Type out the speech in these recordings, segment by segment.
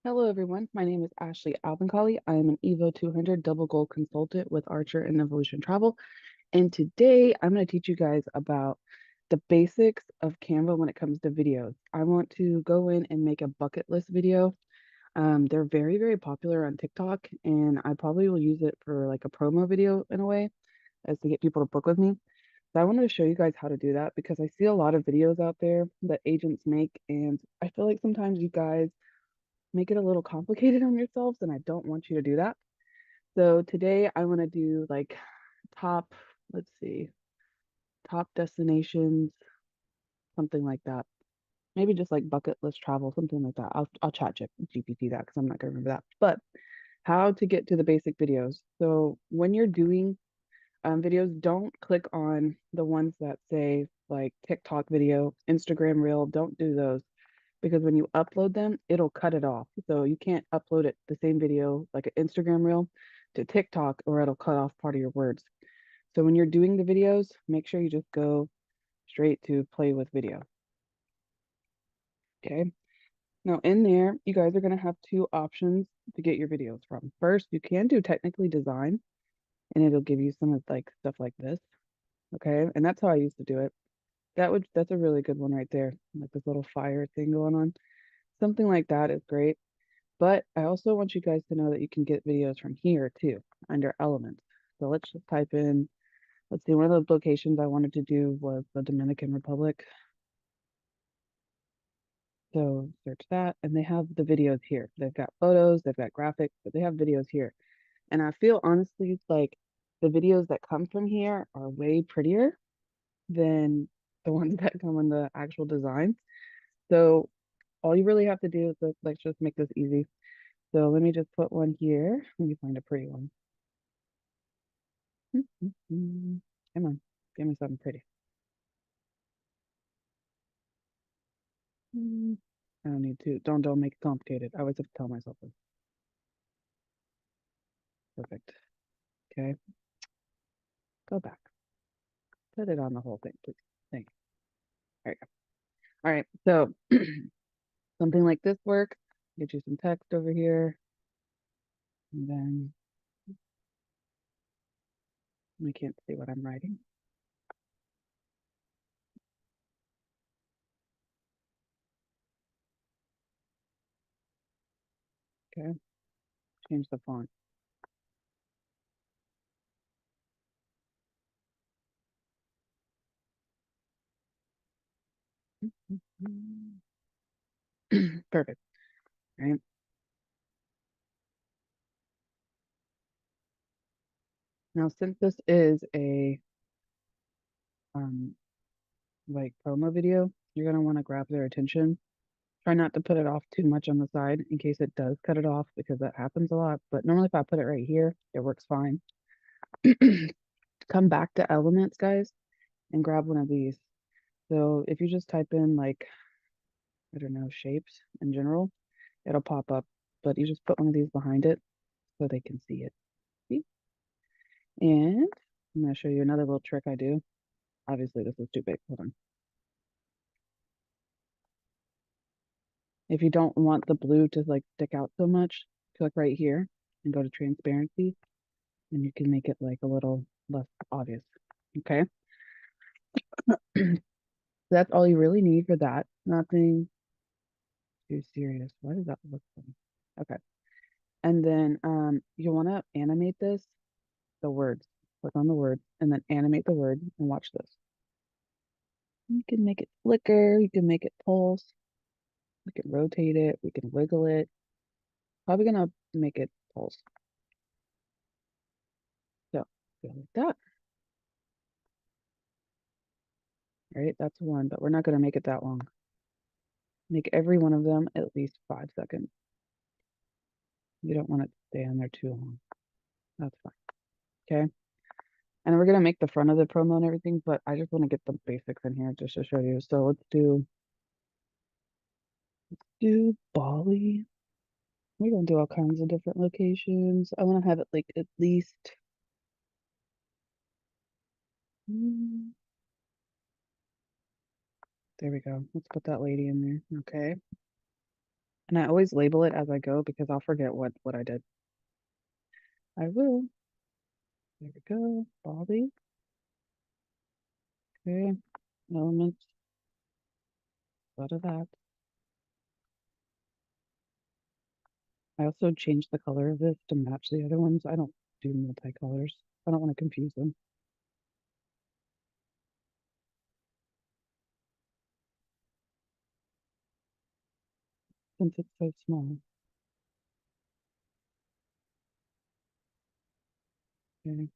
Hello, everyone. My name is Ashley Albancali. I am an EVO 200 double gold consultant with Archer and Evolution Travel. And today I'm going to teach you guys about the basics of Canva when it comes to videos. I want to go in and make a bucket list video. They're very, very popular on TikTok, and I probably will use it for like a promo video in a way as to get people to book with me. So I wanted to show you guys how to do that because I see a lot of videos out there that agents make, and I feel like sometimes you guys make it a little complicated on yourselves, and I don't want you to do that. So today I want to do like top, let's see, top destinations, something like that. Maybe just like bucket list travel, something like that. I'll chat GPT that because I'm not gonna remember that. But how to get to the basic videos. So when you're doing videos, don't click on the ones that say like TikTok video, Instagram reel. Don't do those because when you upload them, it'll cut it off. So you can't upload it the same video like an Instagram reel to TikTok or it'll cut off part of your words. So when you're doing the videos, make sure you just go straight to play with video. Okay. Now in there, you guys are going to have two options to get your videos from. First, you can do technically design and it'll give you some of like stuff like this. Okay. And that's how I used to do it. That's a really good one right there. Like this little fire thing going on. Something like that is great. But I also want you guys to know that you can get videos from here too, under elements. So let's just type in, let's see, one of the locations I wanted to do was the Dominican Republic. So search that, and they have the videos here. They've got photos, they've got graphics, but they have videos here. And I feel honestly like the videos that come from here are way prettier than the ones that come in the actual design. So all you really have to do is let's just make this easy. So let me just put one here. Let me find a pretty one. Come on, give me something pretty. I don't need to. Don't make it complicated. I always have to tell myself this. Perfect. Okay, go back. Put it on the whole thing, please. Thank you. There you go. All right. So something like this works. Get you some text over here, and then I can't see what I'm writing. Okay. Change the font. Perfect. All right. Now, since this is a um like promo video, you're gonna want to grab their attention. Try not to put it off too much on the side in case it does cut it off because that happens a lot. But normally if I put it right here, it works fine. Come back to elements, guys, and grab one of these. So if you just type in like, I don't know, shapes in general, it'll pop up. But you just put one of these behind it so they can see it. See? And I'm gonna show you another little trick I do. Obviously this is too big. Hold on. If you don't want the blue to like stick out so much, click right here and go to transparency and you can make it like a little less obvious. Okay. That's all you really need for that. Nothing too serious. Why does that look funny? Okay. And then you want to animate this, the words. Click on the word and then animate the word and watch this. You can make it flicker, you can make it pulse, we can rotate it, we can wiggle it. Probably gonna make it pulse. So go like that. All right, that's one, but we're not gonna make it that long. Make every one of them at least 5 seconds. You don't want it to stay on there too long. That's fine. Okay. And we're gonna make the front of the promo and everything, but I just want to get the basics in here just to show you. So let's do Bali. We're gonna do all kinds of different locations. I want to have it like at least mm, there we go. Let's put that lady in there. Okay. And I always label it as I go because I'll forget what I did. I will. There we go. Body. Okay. Elements. Out of that. I also changed the color of this to match the other ones. I don't do multicolors. I don't want to confuse them. Since it's so small. Okay.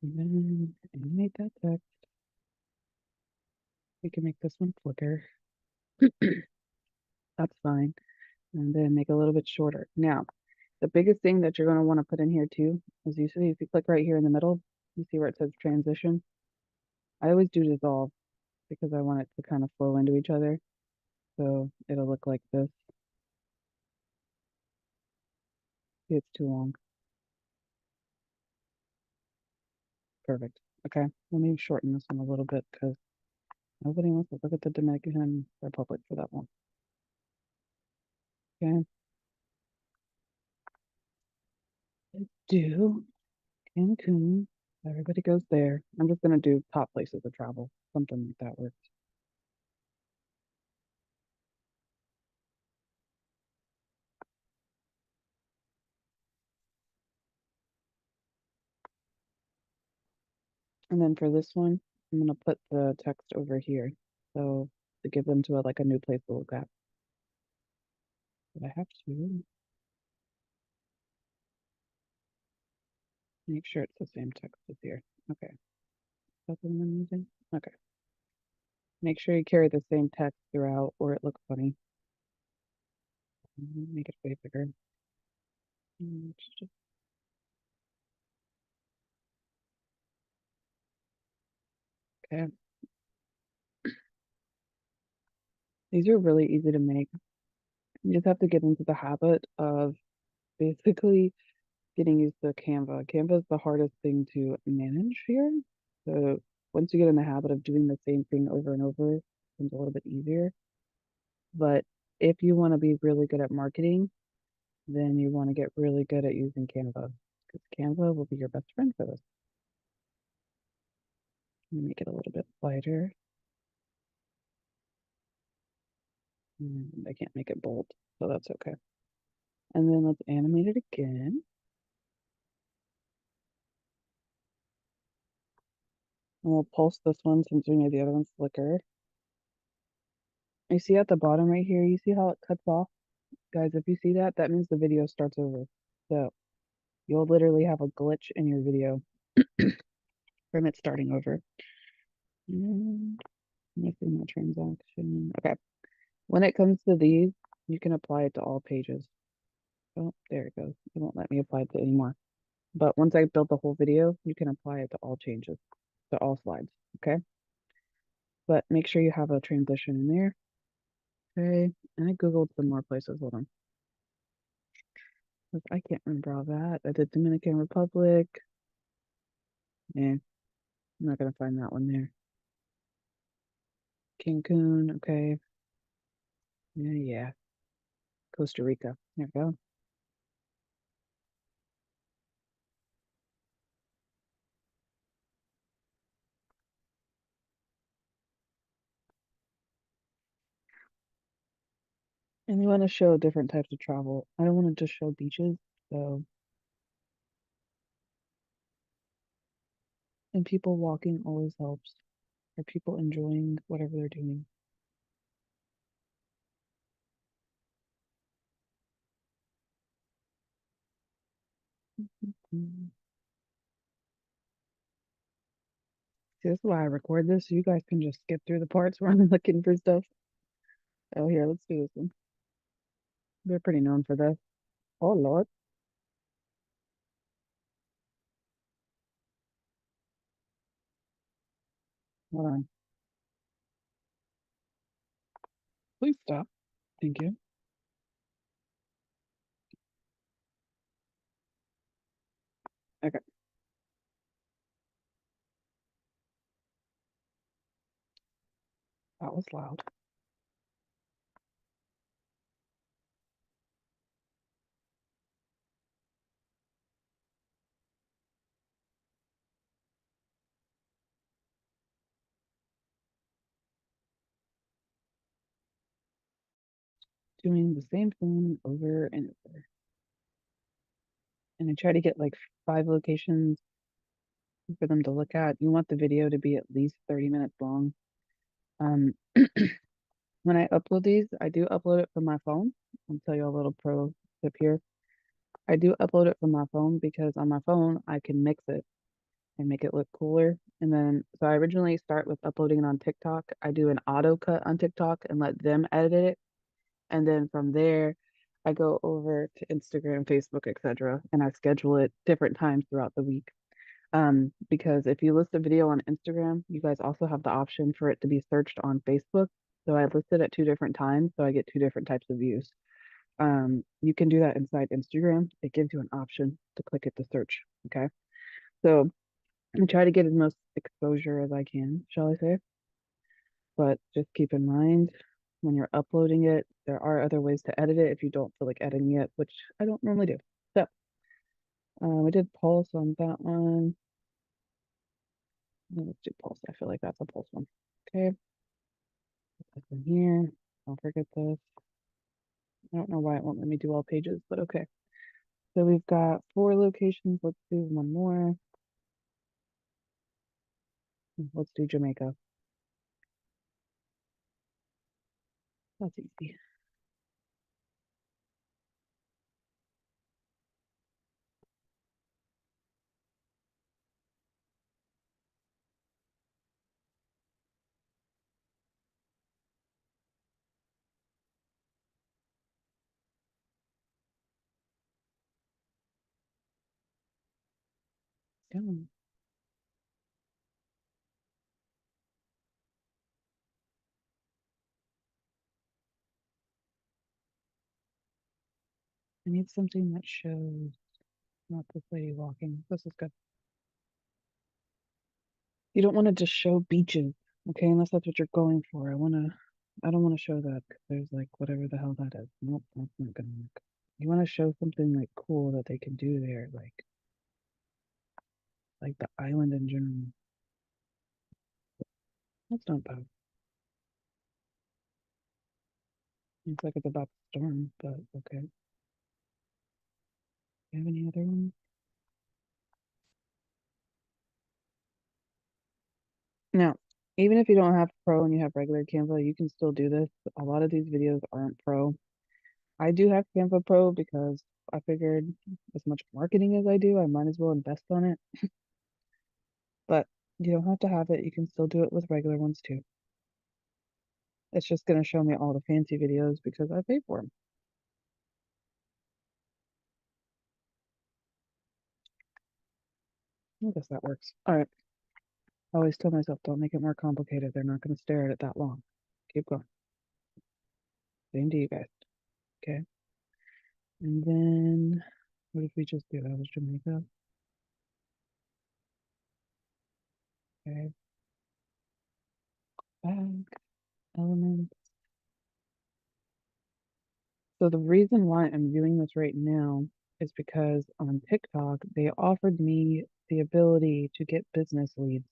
And then animate that text. We can make this one flicker. That's fine. And then make it a little bit shorter. Now, the biggest thing that you're going to want to put in here too is you see if you click right here in the middle, you see where it says transition. I always do dissolve because I want it to kind of flow into each other. So it'll look like this. See, it's too long. Perfect. Okay, let me shorten this one a little bit because nobody wants to look at the Dominican Republic for that one. Okay. Let's do Cancun. Everybody goes there. I'm just going to do top places of travel. Something like that works. And then for this one, I'm going to put the text over here. So to give them to like a new place to look at. But I have to make sure it's the same text as here. Okay. That's what I'm using. Okay. Make sure you carry the same text throughout or it looks funny. Make it way bigger. Okay. These are really easy to make. You just have to get into the habit of basically getting used to Canva. Canva is the hardest thing to manage here. So once you get in the habit of doing the same thing over and over, it becomes a little bit easier. But if you want to be really good at marketing, then you want to get really good at using Canva because Canva will be your best friend for this. Let me make it a little bit lighter. And I can't make it bold, so that's okay. And then let's animate it again. And we'll pulse this one since we made the other one flicker. You see at the bottom right here, you see how it cuts off? Guys, if you see that, that means the video starts over. So you'll literally have a glitch in your video from it starting over. Missing the transaction. Okay. When it comes to these, you can apply it to all pages. Oh, there it goes. It won't let me apply it to any more. But once I build the whole video, you can apply it to all changes, to all slides. Okay. But make sure you have a transition in there. Okay. And I Googled some more places. Hold on. I can't remember all that. I did Dominican Republic. Yeah, I'm not gonna find that one there. Cancun, okay. Yeah. Costa Rica. There we go. And you want to show different types of travel. I don't want to just show beaches, so and people walking always helps. Or people enjoying whatever they're doing. Mhm. See, this is why I record this, so you guys can just skip through the parts where I'm looking for stuff. Oh, here, let's do this one. They're pretty known for this. Oh, Lord. Hold on. Please stop. Thank you. Okay, that was loud. doing the same thing over and over. And I try to get like 5 locations for them to look at. You want the video to be at least 30 minutes long. Um, when I upload these, I do upload it from my phone. I'll tell you a little pro tip here. I do upload it from my phone because on my phone, I can mix it and make it look cooler. And then, so I originally start with uploading it on TikTok. I do an auto cut on TikTok and let them edit it. And then from there, I go over to Instagram, Facebook, etc., and I schedule it different times throughout the week. Because if you list a video on Instagram, you guys also have the option for it to be searched on Facebook. So I listed at 2 different times, so I get 2 different types of views. You can do that inside Instagram. It gives you an option to click it to search. Okay. So I try to get as most exposure as I can, shall I say. But just keep in mind when you're uploading it, there are other ways to edit it if you don't feel like editing it, which I don't normally do. So we did pulse on that one. Let's do pulse. I feel like that's a pulse one. Okay. Put this in here. Don't forget this. I don't know why it won't let me do all pages, but okay. So we've got 4 locations. Let's do one more. Let's do Jamaica. That's easy. Come I need something that shows not this lady walking. This is good. You don't want to just show beaches, okay? Unless that's what you're going for. I don't want to show that because there's like whatever the hell that is. Nope, that's not gonna work. You want to show something like cool that they can do there, like the island in general. That's not bad. Looks like it's about to storm, but okay. Do you have any other ones? Now, even if you don't have Pro and you have regular Canva, you can still do this. A lot of these videos aren't Pro. I do have Canva Pro because I figured as much marketing as I do, I might as well invest on it. But you don't have to have it. You can still do it with regular ones too. It's just going to show me all the fancy videos because I pay for them. I guess that works. All right. I always tell myself, don't make it more complicated. They're not going to stare at it that long. Keep going. Same to you guys. Okay. And then what did we just do? That was Jamaica. Okay. Back. Elements. So the reason why I'm doing this right now is because on TikTok, they offered me the ability to get business leads.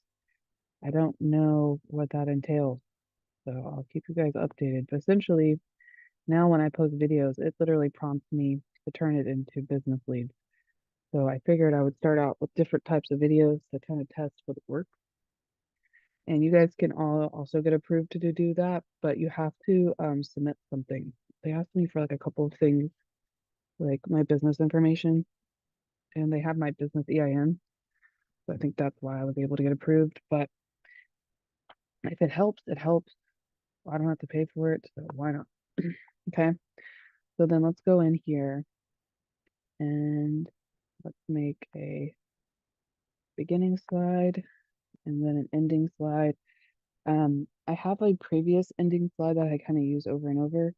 I don't know what that entails, so I'll keep you guys updated. But essentially, now when I post videos, it literally prompts me to turn it into business leads. So I figured I would start out with different types of videos to kind of test what works. And you guys can all also get approved to do that, but you have to submit something. They asked me for like a couple of things, like my business information, and they have my business EIN. So I think that's why I was able to get approved. But if it helps, it helps. I don't have to pay for it, so why not? Okay. So then let's go in here and let's make a beginning slide and then an ending slide. I have a previous ending slide that I kind of use over and over,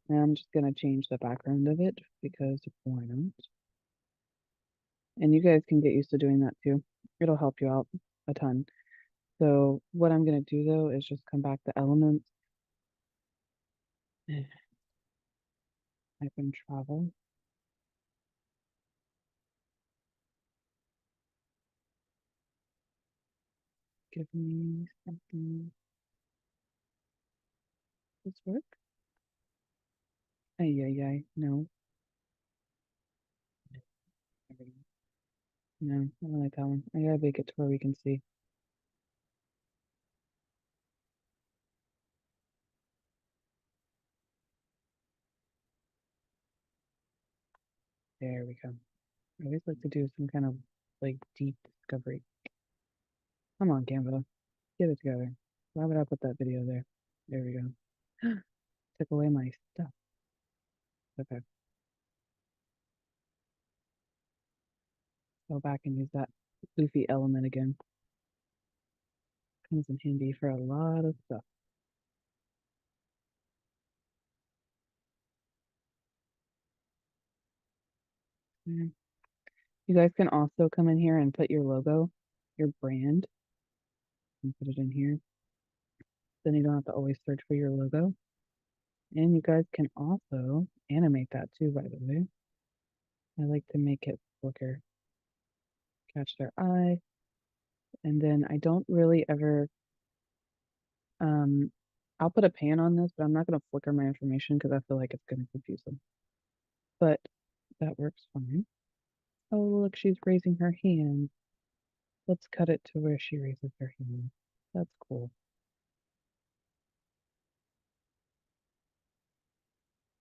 and I'm just gonna change the background of it because why not? And you guys can get used to doing that too. It'll help you out a ton. So what I'm gonna do though is just come back to elements, type in travel. Give me something. This work? Ay, ay, ay. No. No, I don't like that one. I gotta make it to where we can see. There we go. I always like to do some kind of like deep discovery. Come on, Canva. Get it together. Why would I put that video there? There we go. Took away my stuff. Okay. Go back and use that goofy element again. Comes in handy for a lot of stuff. Mm. You guys can also come in here and put your logo, your brand, and put it in here. Then you don't have to always search for your logo. And you guys can also animate that too, by the way. I like to make it flicker, catch their eye. And then I don't really ever, um, I'll put a pan on this, but I'm not going to flicker my information because I feel like it's going to confuse them. But that works fine. Oh, look, she's raising her hand. Let's cut it to where she raises her hand. That's cool.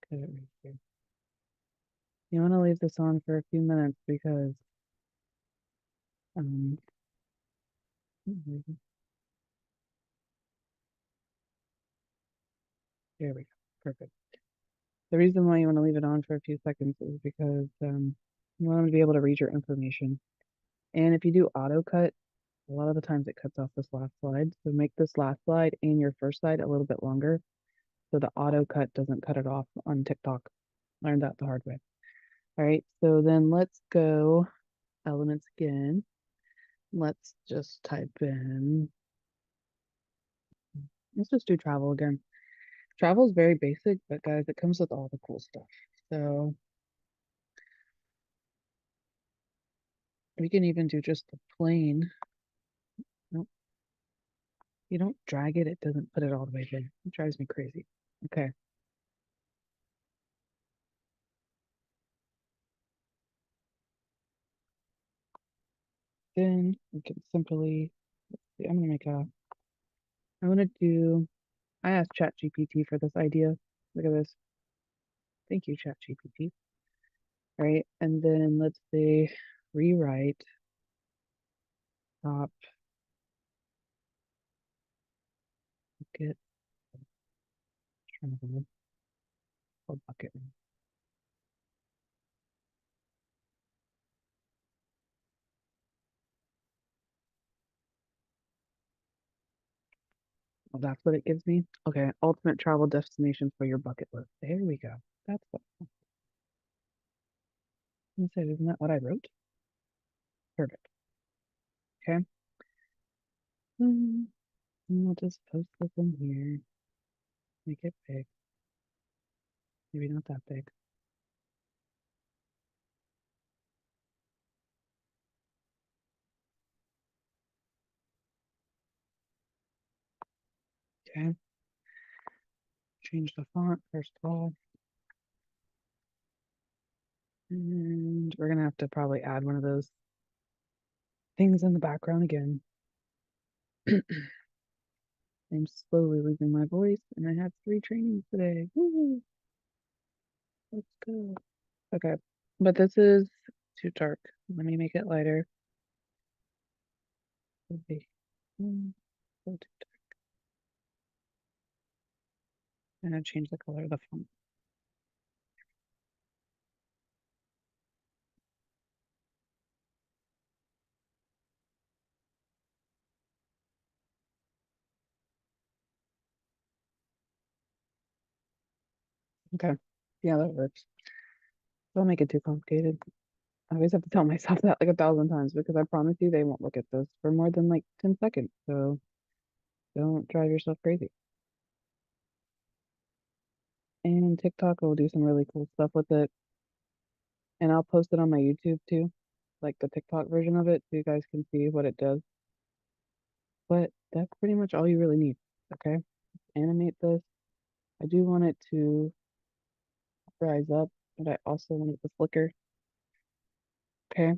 Cut it right here. You want to leave this on for a few minutes because, um, there we go. Perfect. The reason why you want to leave it on for a few seconds is because you want them to be able to read your information. And if you do auto cut, a lot of the times it cuts off this last slide. So make this last slide and your first slide a little bit longer so the auto cut doesn't cut it off on TikTok. Learned that the hard way. All right, so then let's go elements again. Let's just type in, let's just do travel again. Travel is very basic, but guys, it comes with all the cool stuff. So we can even do just the plain. Nope, you don't drag it, it doesn't put it all the way in. It drives me crazy. Okay. Then we can simply, let's see, I'm gonna do, I asked ChatGPT for this idea. Look at this. Thank you, ChatGPT. All right, and then let's say rewrite top bucket travel or bucket. Well, that's what it gives me. Okay, ultimate travel destination for your bucket list. There we go. That's what I said. Isn't that what I wrote? Perfect. Okay. And I'll just post this in here. Make it big. Maybe not that big. Okay. Change the font first of all. And we're gonna have to probably add one of those things in the background again. I'm slowly losing my voice, and I have 3 trainings today. Woo! Let's go. Okay, but this is too dark. Let me make it lighter. Okay. So too dark. And I change the color of the font. Okay, yeah, that works. Don't make it too complicated. I always have to tell myself that like 1,000 times because I promise you they won't look at this for more than like 10 seconds. So don't drive yourself crazy. And TikTok will do some really cool stuff with it. And I'll post it on my YouTube too, like the TikTok version of it, so you guys can see what it does. But that's pretty much all you really need. Okay. Animate this. I do want it to rise up, but I also want it to flicker. Okay.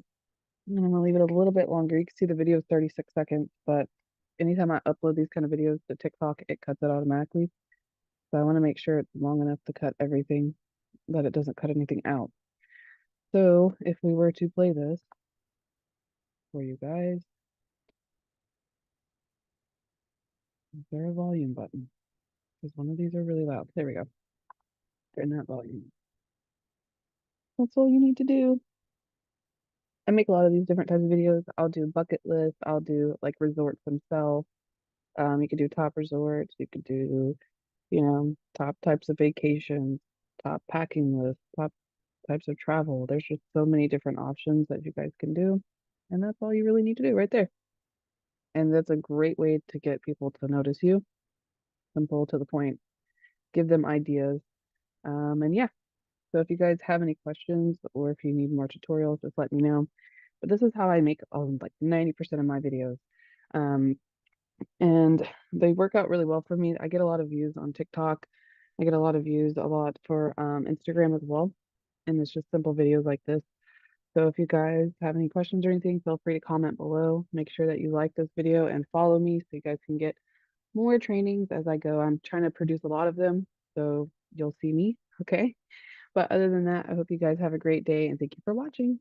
And I'm gonna leave it a little bit longer. You can see the video is 36 seconds, but anytime I upload these kind of videos to TikTok, it cuts it automatically. So I want to make sure it's long enough to cut everything, that it doesn't cut anything out. So if we were to play this for you guys, is there a volume button? Because one of these are really loud. There we go. Turn that volume. That's all you need to do. I make a lot of these different types of videos. I'll do bucket lists. I'll do like resorts themselves. You could do top resorts. You could do, top types of vacations, top packing lists, top types of travel. There's just so many different options that you guys can do. And that's all you really need to do right there. And that's a great way to get people to notice you. Simple to the point. Give them ideas. And yeah, so if you guys have any questions or if you need more tutorials, just let me know. But this is how I make like 90% of my videos. Um, and they work out really well for me. I get a lot of views on TikTok. I get a lot of views a lot for Instagram as well. And it's just simple videos like this. So if you guys have any questions or anything, feel free to comment below. Make sure that you like this video and follow me so you guys can get more trainings as I go. I'm trying to produce a lot of them, so you'll see me, okay? But other than that, I hope you guys have a great day and thank you for watching.